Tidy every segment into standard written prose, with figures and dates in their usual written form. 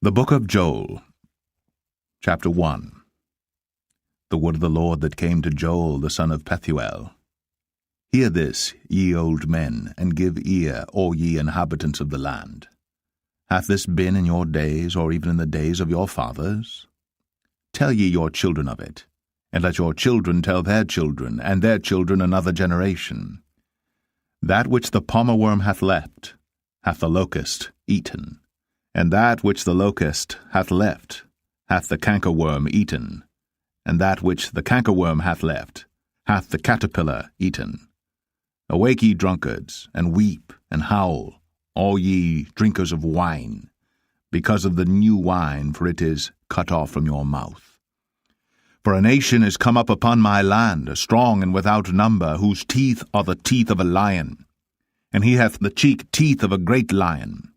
The Book of Joel, Chapter 1. The word of the Lord that came to Joel the son of Pethuel. Hear this, ye old men, and give ear, all ye inhabitants of the land. Hath this been in your days, or even in the days of your fathers? Tell ye your children of it, and let your children tell their children, and their children another generation. That which the palmerworm hath left, hath the locust eaten. And that which the locust hath left, hath the cankerworm eaten. And that which the cankerworm hath left, hath the caterpillar eaten. Awake, ye drunkards, and weep, and howl, all ye drinkers of wine, because of the new wine, for it is cut off from your mouth. For a nation is come up upon my land, strong and without number, whose teeth are the teeth of a lion, and he hath the cheek teeth of a great lion.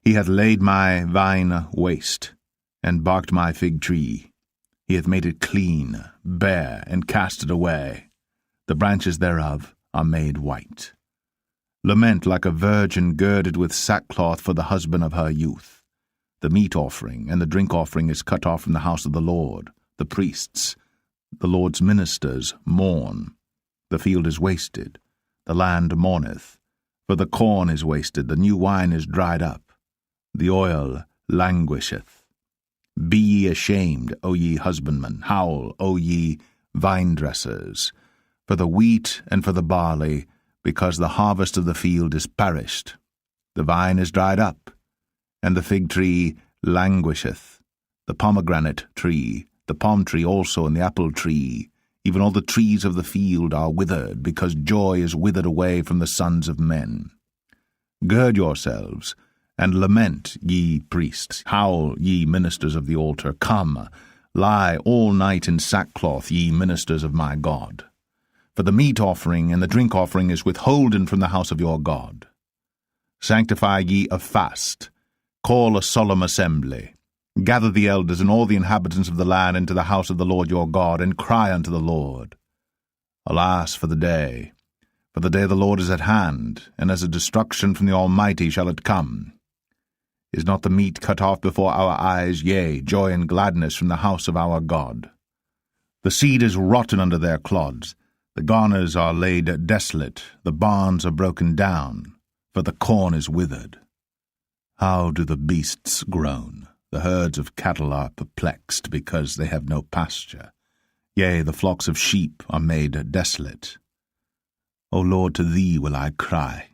He hath laid my vine waste, and barked my fig tree. He hath made it clean, bare, and cast it away. The branches thereof are made white. Lament like a virgin girded with sackcloth for the husband of her youth. The meat offering and the drink offering is cut off from the house of the Lord. The priests, the Lord's ministers, mourn. The field is wasted, the land mourneth. For the corn is wasted, the new wine is dried up. The oil languisheth. Be ye ashamed, O ye husbandmen, howl, O ye vine-dressers, for the wheat and for the barley, because the harvest of the field is perished. The vine is dried up, and the fig tree languisheth, the pomegranate tree, the palm tree also, and the apple tree, even all the trees of the field are withered, because joy is withered away from the sons of men. Gird yourselves, and lament, ye priests, howl, ye ministers of the altar, come, lie all night in sackcloth, ye ministers of my God. For the meat offering and the drink offering is withholden from the house of your God. Sanctify ye a fast, call a solemn assembly, gather the elders and all the inhabitants of the land into the house of the Lord your God, and cry unto the Lord. Alas for the day of the Lord is at hand, and as a destruction from the Almighty shall it come. Is not the meat cut off before our eyes, yea, joy and gladness from the house of our God? The seed is rotten under their clods, the garners are laid desolate, the barns are broken down, for the corn is withered. How do the beasts groan? The herds of cattle are perplexed, because they have no pasture. Yea, the flocks of sheep are made desolate. O Lord, to thee will I cry.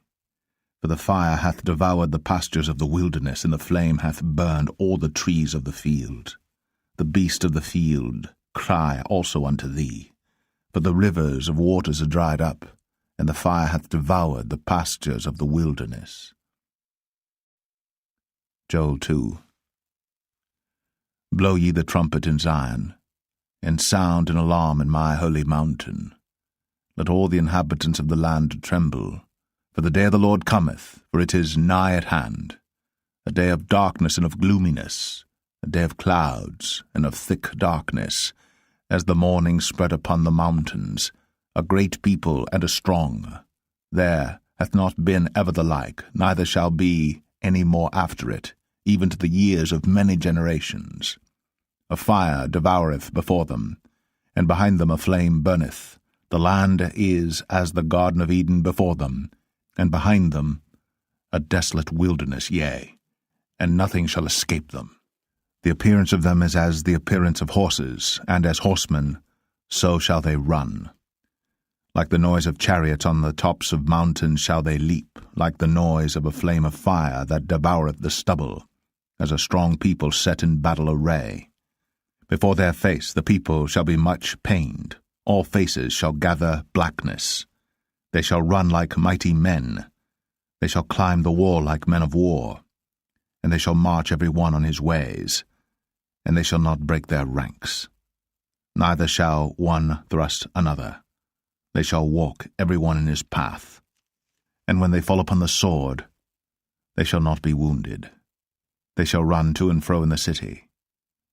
For the fire hath devoured the pastures of the wilderness, and the flame hath burned all the trees of the field. The beasts of the field cry also unto thee, for the rivers of waters are dried up, and the fire hath devoured the pastures of the wilderness. Joel 2. Blow ye the trumpet in Zion, and sound an alarm in my holy mountain. Let all the inhabitants of the land tremble. For the day of the Lord cometh, for it is nigh at hand, a day of darkness and of gloominess, a day of clouds and of thick darkness, as the morning spread upon the mountains, a great people and a strong. There hath not been ever the like, neither shall be any more after it, even to the years of many generations. A fire devoureth before them, and behind them a flame burneth. The land is as the Garden of Eden before them, and behind them a desolate wilderness, yea, and nothing shall escape them. The appearance of them is as the appearance of horses, and as horsemen, so shall they run. Like the noise of chariots on the tops of mountains shall they leap, like the noise of a flame of fire that devoureth the stubble, as a strong people set in battle array. Before their face the people shall be much pained, all faces shall gather blackness. They shall run like mighty men. They shall climb the wall like men of war. And they shall march every one on his ways, and they shall not break their ranks. Neither shall one thrust another. They shall walk every one in his path. And when they fall upon the sword, they shall not be wounded. They shall run to and fro in the city.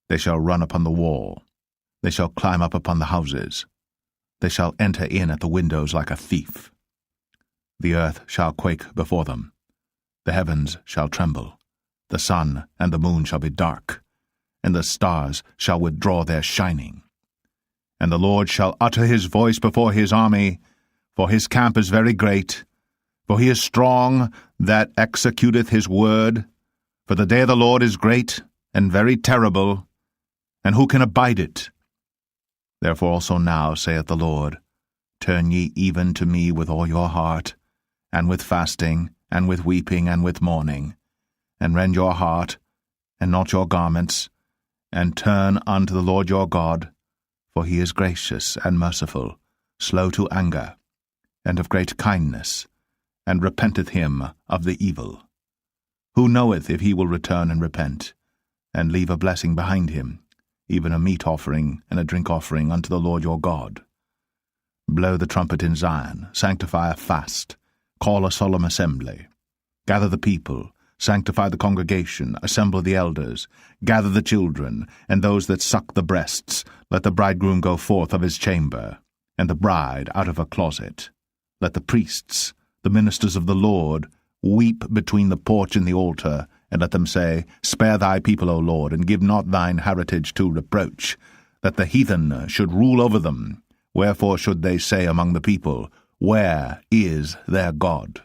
They shall run upon the wall. They shall climb up upon the houses. They shall enter in at the windows like a thief. The earth shall quake before them. The heavens shall tremble. The sun and the moon shall be dark, and the stars shall withdraw their shining. And the Lord shall utter his voice before his army, for his camp is very great, for he is strong that executeth his word. For the day of the Lord is great and very terrible, and who can abide it? Therefore also now, saith the Lord, turn ye even to me with all your heart, and with fasting, and with weeping, and with mourning, and rend your heart, and not your garments, and turn unto the Lord your God, for he is gracious and merciful, slow to anger, and of great kindness, and repenteth him of the evil. Who knoweth if he will return and repent, and leave a blessing behind him, even a meat offering and a drink offering unto the Lord your God? Blow the trumpet in Zion, sanctify a fast, call a solemn assembly. Gather the people, sanctify the congregation, assemble the elders, gather the children, and those that suck the breasts. Let the bridegroom go forth of his chamber, and the bride out of her closet. Let the priests, the ministers of the Lord, weep between the porch and the altar, and let them say, Spare thy people, O Lord, and give not thine heritage to reproach, that the heathen should rule over them. Wherefore should they say among the people, Where is their God?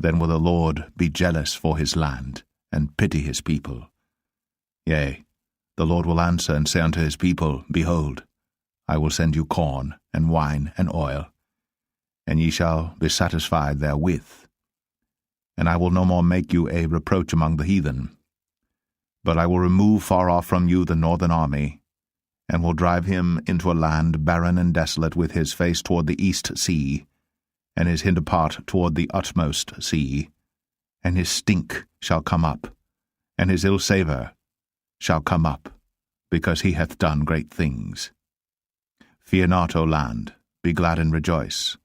Then will the Lord be jealous for his land, and pity his people. Yea, the Lord will answer and say unto his people, Behold, I will send you corn, and wine, and oil, and ye shall be satisfied therewith. And I will no more make you a reproach among the heathen. But I will remove far off from you the northern army, and will drive him into a land barren and desolate, with his face toward the east sea, and his hinder part toward the utmost sea. And his stink shall come up, and his ill savour shall come up, because he hath done great things. Fear not, O land, be glad and rejoice,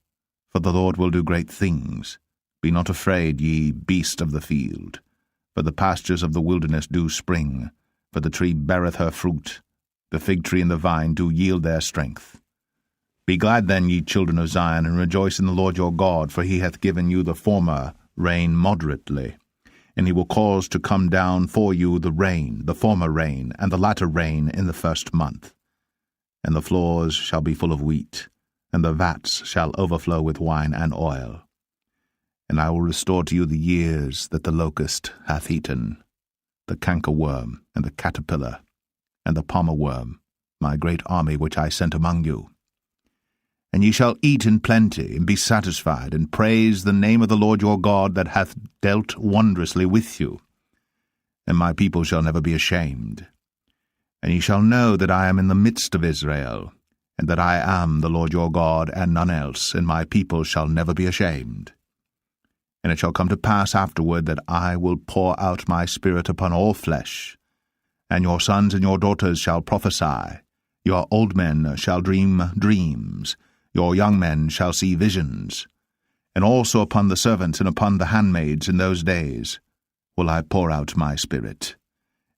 for the Lord will do great things. Be not afraid, ye beast of the field, for the pastures of the wilderness do spring, for the tree beareth her fruit, the fig tree and the vine do yield their strength. Be glad then, ye children of Zion, and rejoice in the Lord your God, for he hath given you the former rain moderately, and he will cause to come down for you the rain, the former rain, and the latter rain in the first month. And the floors shall be full of wheat, and the vats shall overflow with wine and oil. And I will restore to you the years that the locust hath eaten, the cankerworm, and the caterpillar, and the palmer worm, my great army which I sent among you. And ye shall eat in plenty, and be satisfied, and praise the name of the Lord your God, that hath dealt wondrously with you. And my people shall never be ashamed. And ye shall know that I am in the midst of Israel, and that I am the Lord your God, and none else, and my people shall never be ashamed. And it shall come to pass afterward that I will pour out my spirit upon all flesh, and your sons and your daughters shall prophesy, your old men shall dream dreams, your young men shall see visions, and also upon the servants and upon the handmaids in those days will I pour out my spirit.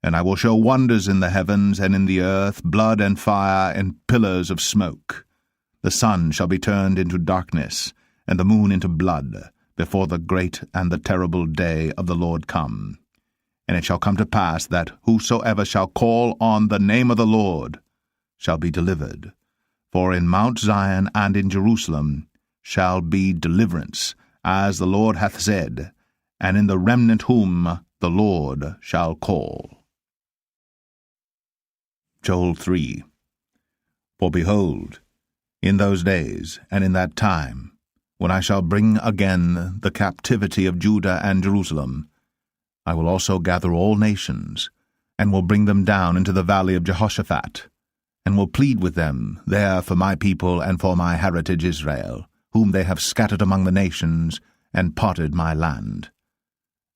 And I will show wonders in the heavens and in the earth, blood and fire and pillars of smoke. The sun shall be turned into darkness, and the moon into blood, before the great and the terrible day of the Lord come. And it shall come to pass that whosoever shall call on the name of the Lord shall be delivered. For in Mount Zion and in Jerusalem shall be deliverance, as the Lord hath said, and in the remnant whom the Lord shall call. Joel 3. For behold, in those days and in that time, when I shall bring again the captivity of Judah and Jerusalem, I will also gather all nations, and will bring them down into the valley of Jehoshaphat, and will plead with them there for my people and for my heritage Israel, whom they have scattered among the nations, and parted my land.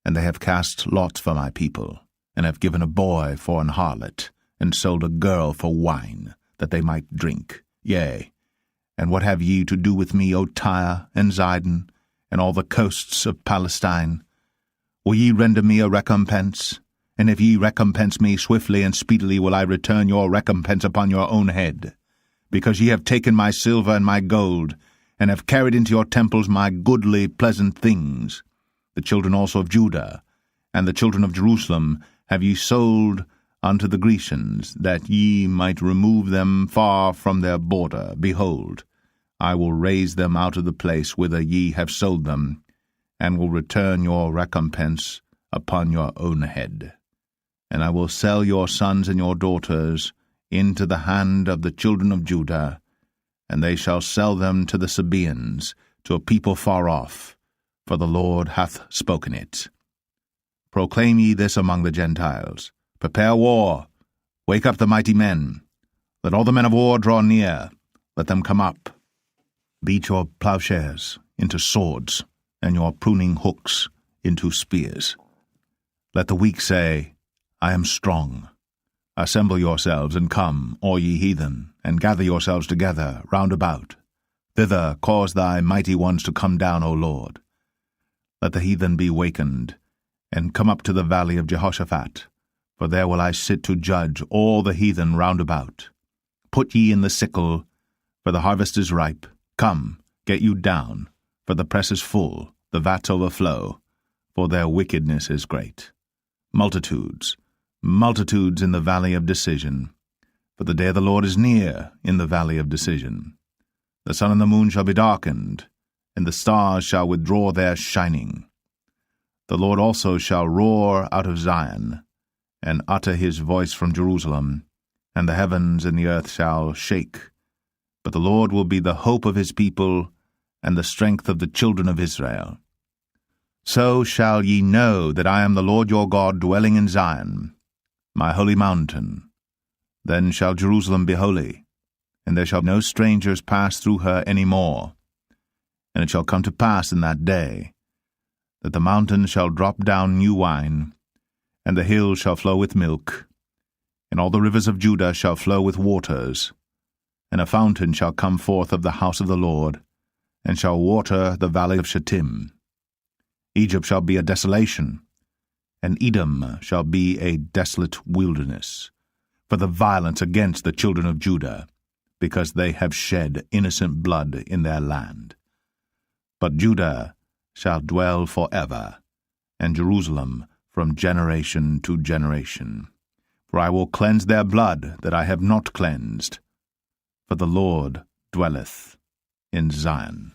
And they have cast lots for my people, and have given a boy for an harlot, and sold a girl for wine, that they might drink. Yea, and what have ye to do with me, O Tyre and Zidon, and all the coasts of Palestine? Will ye render me a recompense? And if ye recompense me swiftly and speedily, will I return your recompense upon your own head? Because ye have taken my silver and my gold, and have carried into your temples my goodly pleasant things, the children also of Judah, and the children of Jerusalem have ye sold unto the Grecians, that ye might remove them far from their border. Behold, I will raise them out of the place whither ye have sold them, and will return your recompense upon your own head. And I will sell your sons and your daughters into the hand of the children of Judah, and they shall sell them to the Sabaeans, to a people far off, for the Lord hath spoken it. Proclaim ye this among the Gentiles. Prepare war. Wake up the mighty men. Let all the men of war draw near. Let them come up. Beat your plowshares into swords, and your pruning hooks into spears. Let the weak say, I am strong. Assemble yourselves, and come, all ye heathen, and gather yourselves together round about. Thither cause thy mighty ones to come down, O Lord. Let the heathen be wakened, and come up to the valley of Jehoshaphat, for there will I sit to judge all the heathen round about. Put ye in the sickle, for the harvest is ripe. Come, get you down, for the press is full, the vats overflow, for their wickedness is great. Multitudes, multitudes in the valley of decision, for the day of the Lord is near in the valley of decision. The sun and the moon shall be darkened, and the stars shall withdraw their shining. The Lord also shall roar out of Zion, and utter his voice from Jerusalem, and the heavens and the earth shall shake. But the Lord will be the hope of his people, and the strength of the children of Israel. So shall ye know that I am the Lord your God, dwelling in Zion, my holy mountain. Then shall Jerusalem be holy, and there shall no strangers pass through her any more. And it shall come to pass in that day, that the mountains shall drop down new wine, and the hills shall flow with milk, and all the rivers of Judah shall flow with waters, and a fountain shall come forth of the house of the Lord, and shall water the valley of Shittim. Egypt shall be a desolation, and Edom shall be a desolate wilderness, for the violence against the children of Judah, because they have shed innocent blood in their land. But Judah shall dwell forever, and Jerusalem from generation to generation. For I will cleanse their blood that I have not cleansed, for the Lord dwelleth in Zion.